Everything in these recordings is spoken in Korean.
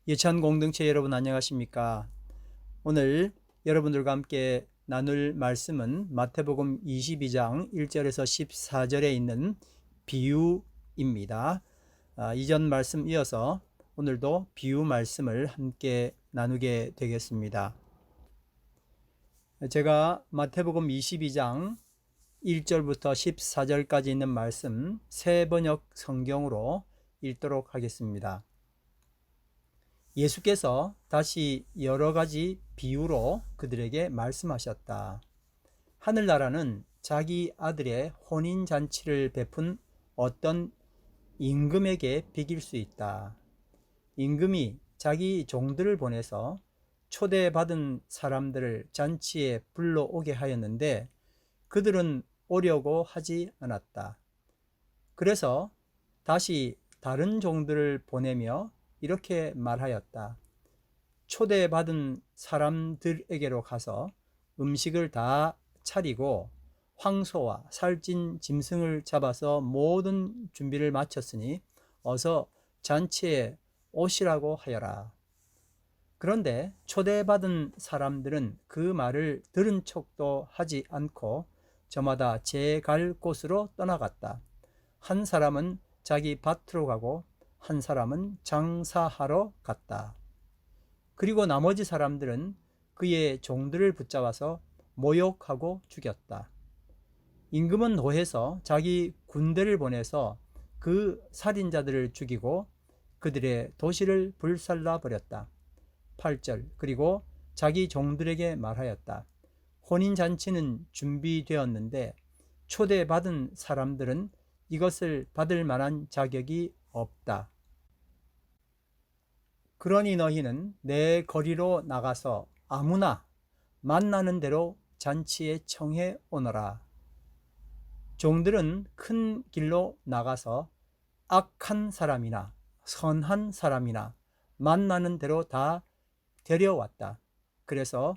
예찬 공동체 여러분 안녕하십니까? 오늘 여러분들과 함께 나눌 말씀은 마태복음 22장 1절에서 14절에 있는 비유입니다. 이전 말씀 이어서 오늘도 비유 말씀을 함께 나누게 되겠습니다. 제가 마태복음 22장 1절부터 14절까지 있는 말씀 새 번역 성경으로 읽도록 하겠습니다. 예수께서 다시 여러 가지 비유로 그들에게 말씀하셨다. 하늘나라는 자기 아들의 혼인잔치를 베푼 어떤 임금에게 비길 수 있다. 임금이 자기 종들을 보내서 초대받은 사람들을 잔치에 불러오게 하였는데 그들은 오려고 하지 않았다. 그래서 다시 다른 종들을 보내며 이렇게 말하였다. 초대받은 사람들에게로 가서 음식을 다 차리고 황소와 살찐 짐승을 잡아서 모든 준비를 마쳤으니 어서 잔치에 오시라고 하여라. 그런데 초대받은 사람들은 그 말을 들은 척도 하지 않고 저마다 제 갈 곳으로 떠나갔다. 한 사람은 자기 밭으로 가고 한 사람은 장사하러 갔다. 그리고 나머지 사람들은 그의 종들을 붙잡아서 모욕하고 죽였다. 임금은 노해서 자기 군대를 보내서 그 살인자들을 죽이고 그들의 도시를 불살라 버렸다. 8절 그리고 자기 종들에게 말하였다. 혼인잔치는 준비되었는데 초대받은 사람들은 이것을 받을 만한 자격이 없다. 그러니 너희는 내 거리로 나가서 아무나 만나는 대로 잔치에 청해 오너라. 종들은 큰 길로 나가서 악한 사람이나 선한 사람이나 만나는 대로 다 데려왔다. 그래서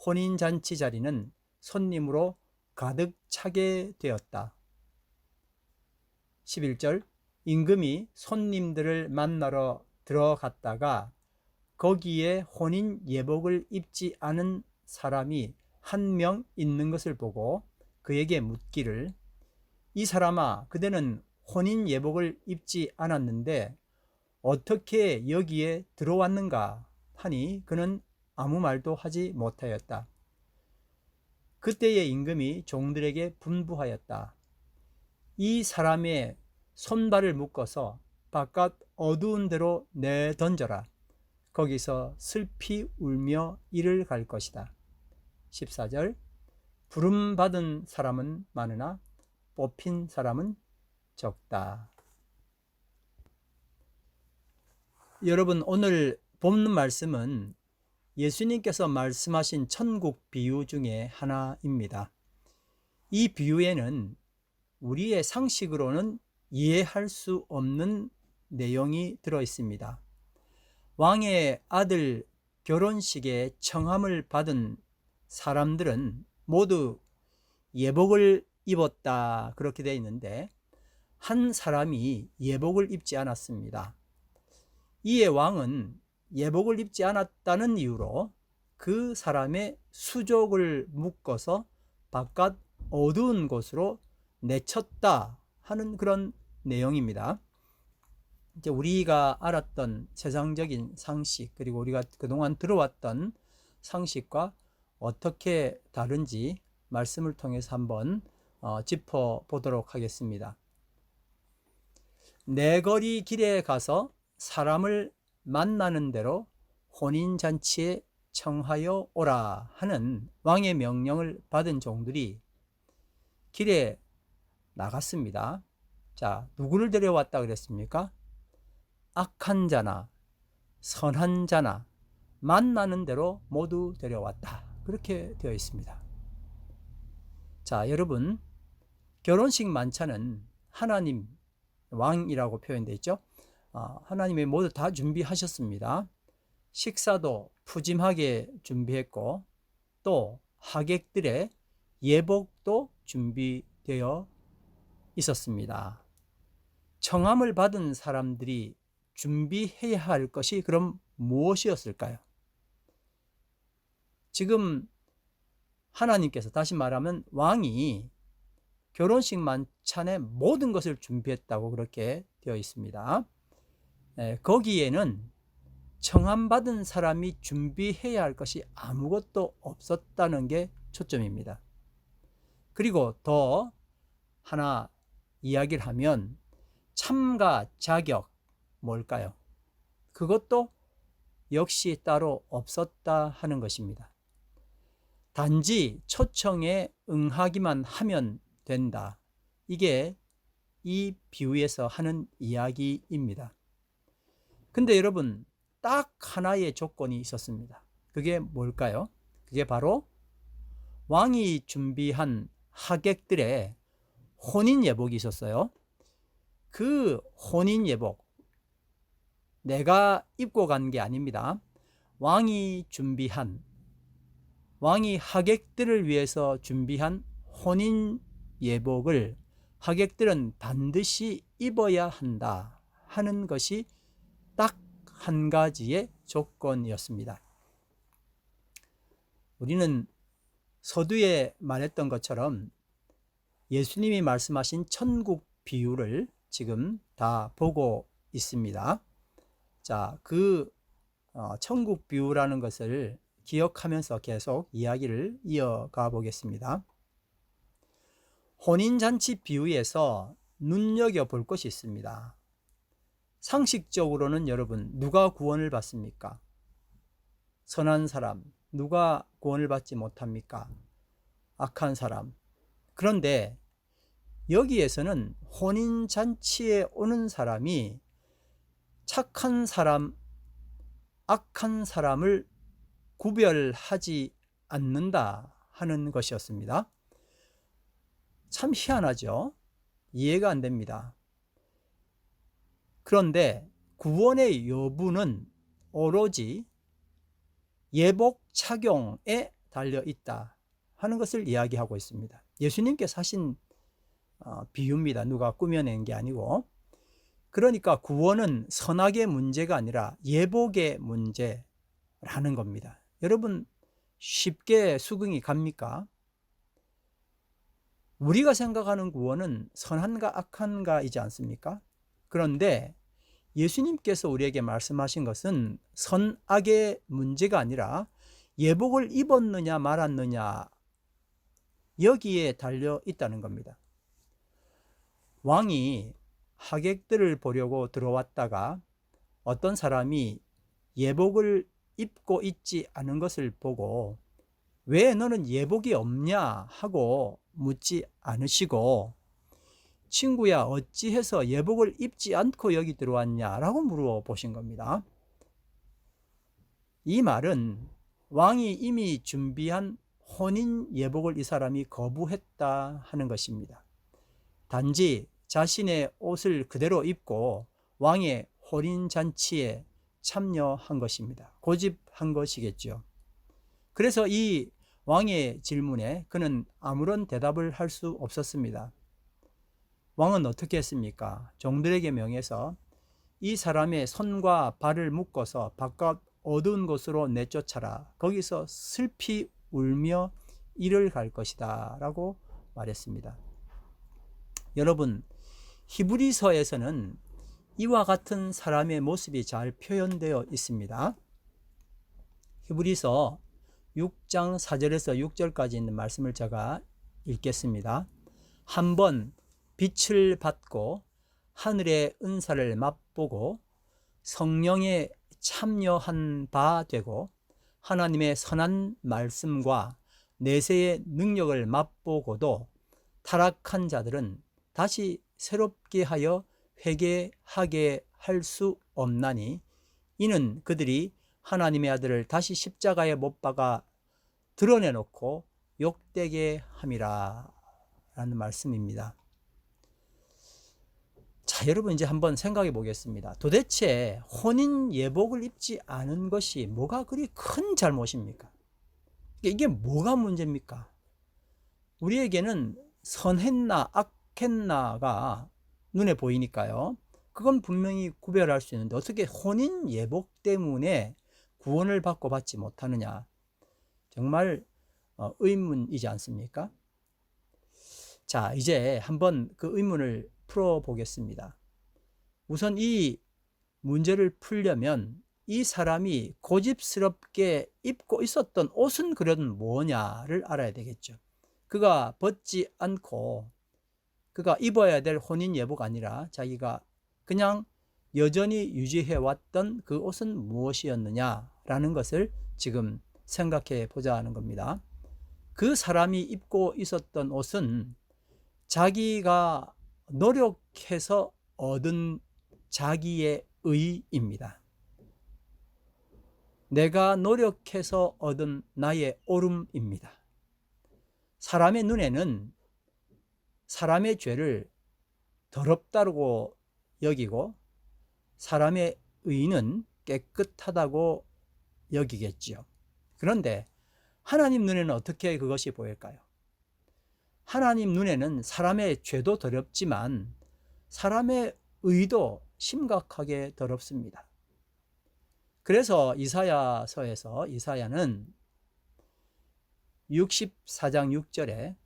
혼인잔치 자리는 손님으로 가득 차게 되었다. 11절 임금이 손님들을 만나러 들어갔다가 거기에 혼인 예복을 입지 않은 사람이 한 명 있는 것을 보고 그에게 묻기를 이 사람아 그대는 혼인 예복을 입지 않았는데 어떻게 여기에 들어왔는가 하니 그는 아무 말도 하지 못하였다. 그때의 임금이 종들에게 분부하였다. 이 사람의 손발을 묶어서 바깥 어두운 데로 내던져라. 거기서 슬피 울며 이를 갈 것이다. 14절 부름받은 사람은 많으나 뽑힌 사람은 적다. 여러분 오늘 본문 말씀은 예수님께서 말씀하신 천국 비유 중에 하나입니다. 이 비유에는 우리의 상식으로는 이해할 수 없는 내용이 들어 있습니다. 왕의 아들 결혼식에 청함을 받은 사람들은 모두 예복을 입었다 그렇게 되어 있는데 한 사람이 예복을 입지 않았습니다. 이에 왕은 예복을 입지 않았다는 이유로 그 사람의 수족을 묶어서 바깥 어두운 곳으로 내쳤다 하는 그런 내용입니다. 이제 우리가 알았던 세상적인 상식 그리고 우리가 그동안 들어왔던 상식과 어떻게 다른지 말씀을 통해서 한번 짚어보도록 하겠습니다. 내거리 길에 가서 사람을 만나는 대로 혼인잔치에 청하여 오라 하는 왕의 명령을 받은 종들이 길에 나갔습니다. 자, 누구를 데려왔다 그랬습니까? 악한 자나 선한 자나 만나는 대로 모두 데려왔다. 그렇게 되어 있습니다. 자, 여러분 결혼식 만찬은 하나님 왕이라고 표현되어 있죠. 하나님이 모두 다 준비하셨습니다. 식사도 푸짐하게 준비했고 또 하객들의 예복도 준비되어 있었습니다. 청함을 받은 사람들이 준비해야 할 것이 그럼 무엇이었을까요? 지금 하나님께서, 다시 말하면 왕이 결혼식 만찬에 모든 것을 준비했다고 그렇게 되어 있습니다. 거기에는 청함받은 사람이 준비해야 할 것이 아무것도 없었다는 게 초점입니다. 그리고 더 하나 이야기를 하면 참가 자격 뭘까요? 그것도 역시 따로 없었다 하는 것입니다. 단지 초청에 응하기만 하면 된다. 이게 이 비유에서 하는 이야기입니다. 근데 여러분, 딱 하나의 조건이 있었습니다. 그게 뭘까요? 그게 바로 왕이 준비한 하객들의 혼인 예복이 있었어요. 그 혼인 예복, 내가 입고 간 게 아닙니다. 왕이 하객들을 위해서 준비한 혼인 예복을 하객들은 반드시 입어야 한다 하는 것이 딱 한 가지의 조건이었습니다. 우리는 서두에 말했던 것처럼 예수님이 말씀하신 천국 비유를 지금 다 보고 있습니다. 자, 그 천국 비유라는 것을 기억하면서 계속 이야기를 이어가 보겠습니다. 혼인잔치 비유에서 눈여겨볼 것이 있습니다. 상식적으로는 여러분, 누가 구원을 받습니까? 선한 사람. 누가 구원을 받지 못합니까? 악한 사람. 그런데 여기에서는 혼인잔치에 오는 사람이 착한 사람, 악한 사람을 구별하지 않는다 하는 것이었습니다. 참 희한하죠? 이해가 안 됩니다. 그런데 구원의 여부는 오로지 예복 착용에 달려 있다 하는 것을 이야기하고 있습니다. 예수님께서 하신 비유입니다. 누가 꾸며낸 게 아니고. 그러니까 구원은 선악의 문제가 아니라 예복의 문제라는 겁니다. 여러분, 쉽게 수긍이 갑니까? 우리가 생각하는 구원은 선한가 악한가이지 않습니까? 그런데 예수님께서 우리에게 말씀하신 것은 선악의 문제가 아니라 예복을 입었느냐 말았느냐, 여기에 달려 있다는 겁니다. 왕이 하객들을 보려고 들어왔다가 어떤 사람이 예복을 입고 있지 않은 것을 보고 왜 너는 예복이 없냐 하고 묻지 않으시고, 친구야 어찌해서 예복을 입지 않고 여기 들어왔냐 라고 물어보신 겁니다. 이 말은 왕이 이미 준비한 혼인 예복을 이 사람이 거부했다 하는 것입니다. 단지 자신의 옷을 그대로 입고 왕의 혼인잔치에 참여한 것입니다. 고집한 것이겠죠. 그래서 이 왕의 질문에 그는 아무런 대답을 할 수 없었습니다. 왕은 어떻게 했습니까? 종들에게 명해서 이 사람의 손과 발을 묶어서 바깥 어두운 곳으로 내쫓아라. 거기서 슬피 울며 이를 갈 것이다 라고 말했습니다. 여러분, 히브리서에서는 이와 같은 사람의 모습이 잘 표현되어 있습니다. 히브리서 6장 4절에서 6절까지 있는 말씀을 제가 읽겠습니다. 한번 빛을 받고 하늘의 은사를 맛보고 성령에 참여한 바 되고 하나님의 선한 말씀과 내세의 능력을 맛보고도 타락한 자들은 다시 새롭게 하여 회개하게 할 수 없나니 이는 그들이 하나님의 아들을 다시 십자가에 못 박아 드러내놓고 욕되게 함이라 라는 말씀입니다. 자, 여러분 이제 한번 생각해 보겠습니다. 도대체 혼인 예복을 입지 않은 것이 뭐가 그리 큰 잘못입니까? 이게 뭐가 문제입니까? 우리에게는 선했나 악했나가 눈에 보이니까요. 그건 분명히 구별할 수 있는데 어떻게 혼인 예복 때문에 구원을 받고 받지 못하느냐. 정말 의문이지 않습니까? 자, 이제 한번 그 의문을 풀어보겠습니다. 우선 이 문제를 풀려면 이 사람이 고집스럽게 입고 있었던 옷은 그려는 뭐냐를 알아야 되겠죠. 그가 벗지 않고 그가 입어야 될 혼인 예복 아니라 자기가 그냥 여전히 유지해왔던 그 옷은 무엇이었느냐라는 것을 지금 생각해 보자 하는 겁니다. 그 사람이 입고 있었던 옷은 자기가 노력해서 얻은 자기의 의입니다. 내가 노력해서 얻은 나의 옳음입니다. 사람의 눈에는 사람의 죄를 더럽다고 여기고 사람의 의는 깨끗하다고 여기겠지요. 그런데 하나님 눈에는 어떻게 그것이 보일까요? 하나님 눈에는 사람의 죄도 더럽지만 사람의 의도 심각하게 더럽습니다. 그래서 이사야서에서 이사야는 64장 6절에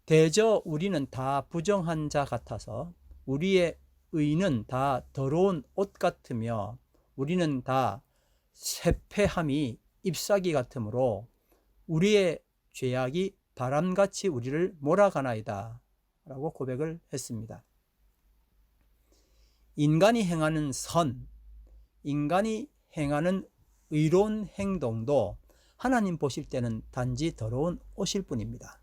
대저 우리는 다 부정한 자 같아서 우리의 의는 다 더러운 옷 같으며 우리는 다 쇠폐함이 잎사귀 같으므로 우리의 죄악이 바람같이 우리를 몰아가나이다 라고 고백을 했습니다. 인간이 행하는 선, 인간이 행하는 의로운 행동도 하나님 보실 때는 단지 더러운 옷일 뿐입니다.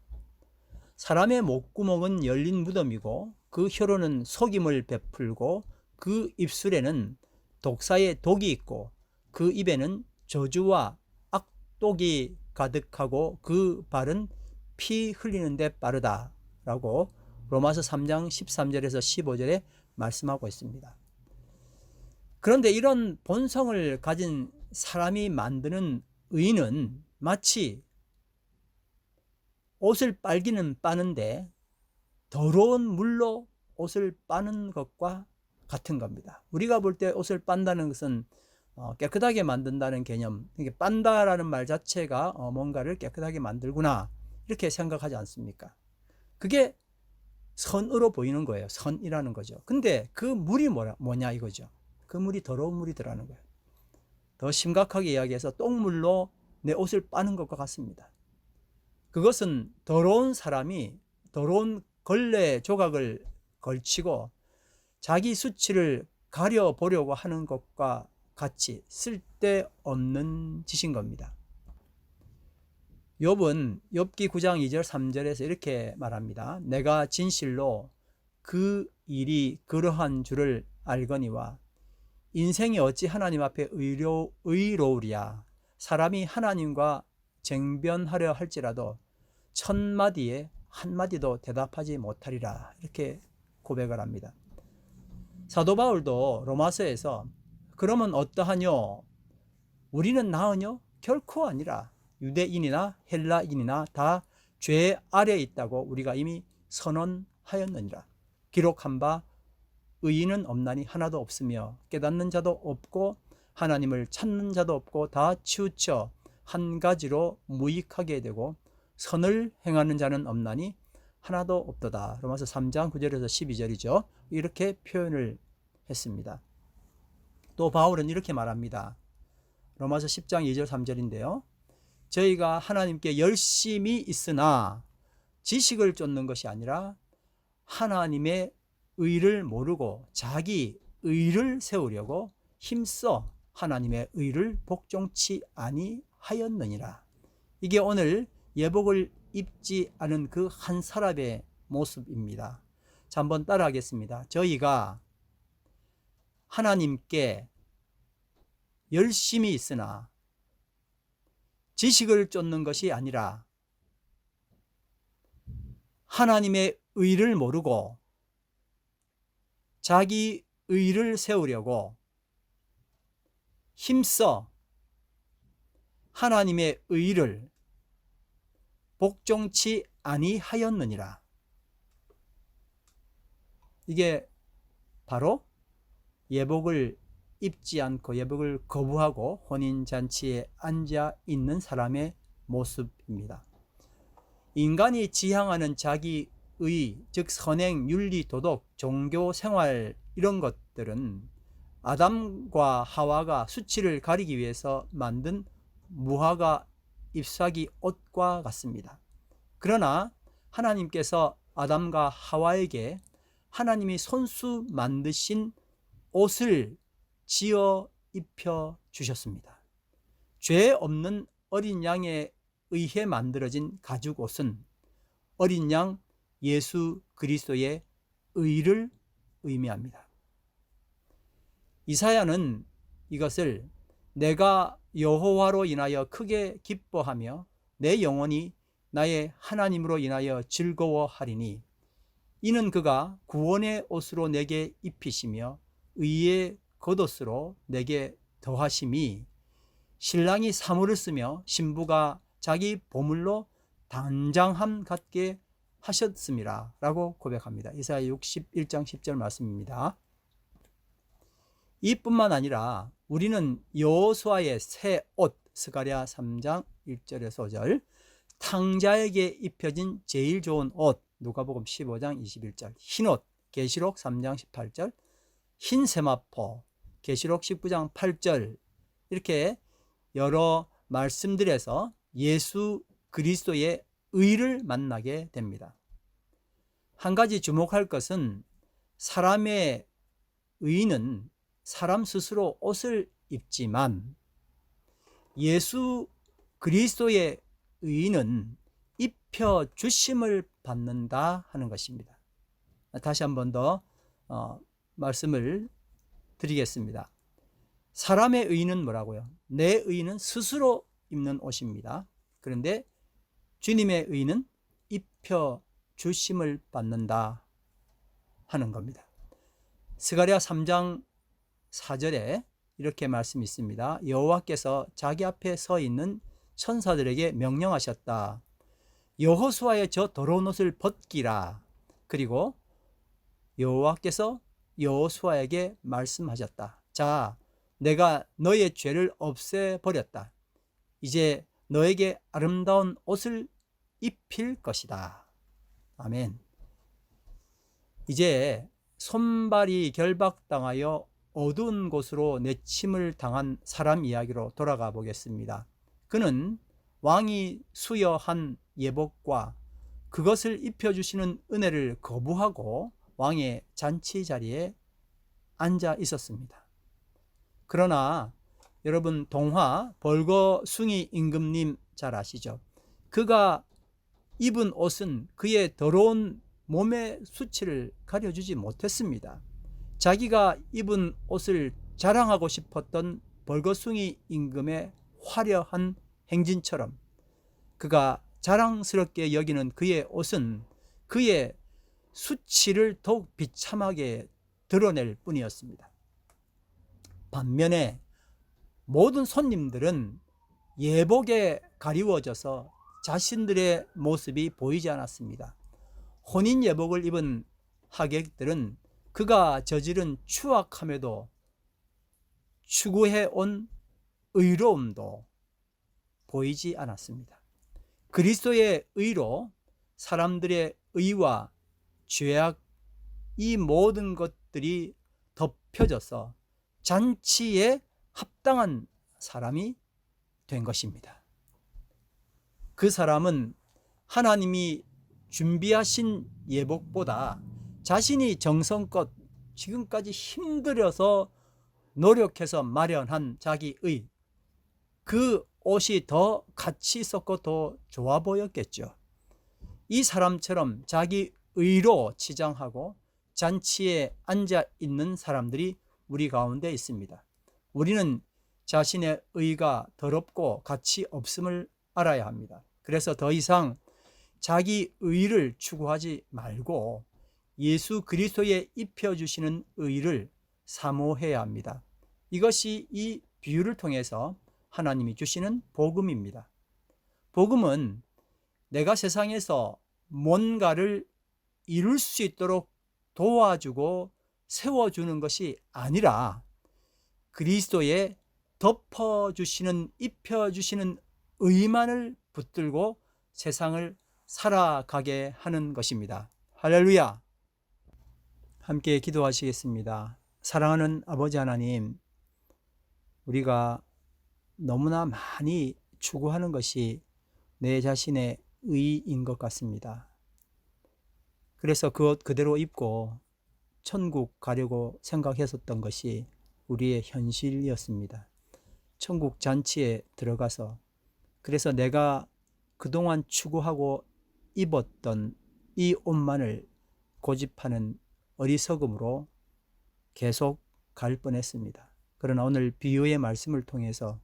사람의 목구멍은 열린 무덤이고 그 혀로는 속임을 베풀고 그 입술에는 독사의 독이 있고 그 입에는 저주와 악독이 가득하고 그 발은 피 흘리는 데 빠르다 라고 로마서 3장 13절에서 15절에 말씀하고 있습니다. 그런데 이런 본성을 가진 사람이 만드는 의는 마치 옷을 빨기는 빠는데 더러운 물로 옷을 빠는 것과 같은 겁니다. 우리가 볼 때 옷을 빤다는 것은 깨끗하게 만든다는 개념, 빤다라는 말 자체가 뭔가를 깨끗하게 만들구나 이렇게 생각하지 않습니까? 그게 선으로 보이는 거예요. 선이라는 거죠. 근데 그 물이 뭐냐 이거죠. 그 물이 더러운 물이더라는 거예요. 더 심각하게 이야기해서 똥물로 내 옷을 빠는 것과 같습니다. 그것은 더러운 사람이 더러운 걸레 조각을 걸치고 자기 수치를 가려보려고 하는 것과 같이 쓸데없는 짓인 겁니다. 욥은 욥기 9장 2절 3절에서 이렇게 말합니다. 내가 진실로 그 일이 그러한 줄을 알거니와 인생이 어찌 하나님 앞에 의로우랴. 사람이 하나님과 쟁변하려 할지라도 1000마디에 한마디도 대답하지 못하리라. 이렇게 고백을 합니다. 사도 바울도 로마서에서 그러면 어떠하뇨? 우리는 나으뇨? 결코 아니라 유대인이나 헬라인이나 다 죄 아래에 있다고 우리가 이미 선언하였느니라. 기록한 바 의인은 없나니 하나도 없으며 깨닫는 자도 없고 하나님을 찾는 자도 없고 다 치우쳐 한 가지로 무익하게 되고 선을 행하는 자는 없나니 하나도 없도다. 로마서 3장 9절에서 12절이죠. 이렇게 표현을 했습니다. 또 바울은 이렇게 말합니다. 로마서 10장 2절 3절인데요. 저희가 하나님께 열심히 있으나 지식을 쫓는 것이 아니라 하나님의 의를 모르고 자기 의를 세우려고 힘써 하나님의 의를 복종치 아니하였느니라. 이게 오늘 예복을 입지 않은 그 한 사람의 모습입니다. 자, 한번 따라하겠습니다. 저희가 하나님께 열심히 있으나 지식을 쫓는 것이 아니라 하나님의 의를 모르고 자기 의를 세우려고 힘써 하나님의 의를 복종치 아니하였느니라. 이게 바로 예복을 입지 않고 예복을 거부하고 혼인잔치에 앉아 있는 사람의 모습입니다. 인간이 지향하는 자기의, 즉 선행, 윤리, 도덕, 종교, 생활 이런 것들은 아담과 하와가 수치를 가리기 위해서 만든 무화과 잎사귀 옷과 같습니다. 그러나 하나님께서 아담과 하와에게 하나님이 손수 만드신 옷을 지어 입혀 주셨습니다. 죄 없는 어린 양에 의해 만들어진 가죽 옷은 어린 양 예수 그리스도의 의를 의미합니다. 이사야는 이것을 내가 여호와로 인하여 크게 기뻐하며 내 영혼이 나의 하나님으로 인하여 즐거워하리니 이는 그가 구원의 옷으로 내게 입히시며 의의 겉옷으로 내게 더하심이 신랑이 사물을 쓰며 신부가 자기 보물로 단장함 같게 하셨음이라 라고 고백합니다. 이사야 61장 10절 말씀입니다. 이뿐만 아니라 우리는 여호수아의 새 옷, 스가랴 3장 1절에서 5절, 탕자에게 입혀진 제일 좋은 옷, 누가복음 15장 21절, 흰옷, 계시록 3장 18절, 흰 세마포, 계시록 19장 8절, 이렇게 여러 말씀들에서 예수 그리스도의 의를 만나게 됩니다. 한 가지 주목할 것은 사람의 의는 사람 스스로 옷을 입지만 예수 그리스도의 의는 입혀 주심을 받는다 하는 것입니다. 다시 한 번 더 말씀을 드리겠습니다. 사람의 의는 뭐라고요? 내 의는 스스로 입는 옷입니다. 그런데 주님의 의는 입혀 주심을 받는다 하는 겁니다. 스가랴 3장 4절에 이렇게 말씀이 있습니다. 여호와께서 자기 앞에 서 있는 천사들에게 명령하셨다. 여호수아의 저 더러운 옷을 벗기라. 그리고 여호와께서 여호수아에게 말씀하셨다. 자, 내가 너의 죄를 없애버렸다. 이제 너에게 아름다운 옷을 입힐 것이다. 아멘. 이제 손발이 결박당하여 어두운 곳으로 내침을 당한 사람 이야기로 돌아가 보겠습니다. 그는 왕이 수여한 예복과 그것을 입혀주시는 은혜를 거부하고 왕의 잔치 자리에 앉아 있었습니다. 그러나 여러분, 동화 벌거숭이 임금님 잘 아시죠? 그가 입은 옷은 그의 더러운 몸의 수치를 가려주지 못했습니다. 자기가 입은 옷을 자랑하고 싶었던 벌거숭이 임금의 화려한 행진처럼 그가 자랑스럽게 여기는 그의 옷은 그의 수치를 더욱 비참하게 드러낼 뿐이었습니다. 반면에 모든 손님들은 예복에 가리워져서 자신들의 모습이 보이지 않았습니다. 혼인 예복을 입은 하객들은 그가 저지른 추악함에도 추구해온 의로움도 보이지 않았습니다. 그리스도의 의로 사람들의 의와 죄악, 이 모든 것들이 덮여져서 잔치에 합당한 사람이 된 것입니다. 그 사람은 하나님이 준비하신 예복보다 자신이 정성껏 지금까지 힘들여서 노력해서 마련한 자기의 그 옷이 더 가치 있었고 더 좋아 보였겠죠. 이 사람처럼 자기 의로 치장하고 잔치에 앉아 있는 사람들이 우리 가운데 있습니다. 우리는 자신의 의가 더럽고 가치 없음을 알아야 합니다. 그래서 더 이상 자기 의를 추구하지 말고 예수 그리스도에 입혀주시는 의를 사모해야 합니다. 이것이 이 비유를 통해서 하나님이 주시는 복음입니다. 복음은 내가 세상에서 뭔가를 이룰 수 있도록 도와주고 세워주는 것이 아니라 그리스도의 덮어주시는, 입혀주시는 의만을 붙들고 세상을 살아가게 하는 것입니다. 할렐루야! 함께 기도하시겠습니다. 사랑하는 아버지 하나님, 우리가 너무나 많이 추구하는 것이 내 자신의 의인 것 같습니다. 그래서 그 옷 그대로 입고 천국 가려고 생각했었던 것이 우리의 현실이었습니다. 천국 잔치에 들어가서, 그래서 내가 그동안 추구하고 입었던 이 옷만을 고집하는 어리석음으로 계속 갈 뻔했습니다. 그러나 오늘 비유의 말씀을 통해서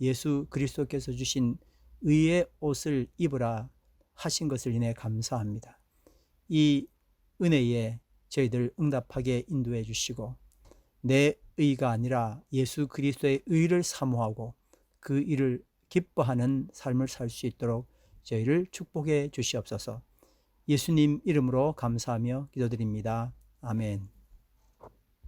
예수 그리스도께서 주신 의의 옷을 입으라 하신 것을 인해 감사합니다. 이 은혜에 저희들 응답하게 인도해 주시고, 내 의가 아니라 예수 그리스도의 의를 사모하고 그 일을 기뻐하는 삶을 살 수 있도록 저희를 축복해 주시옵소서. 예수님 이름으로 감사하며 기도드립니다. 아멘.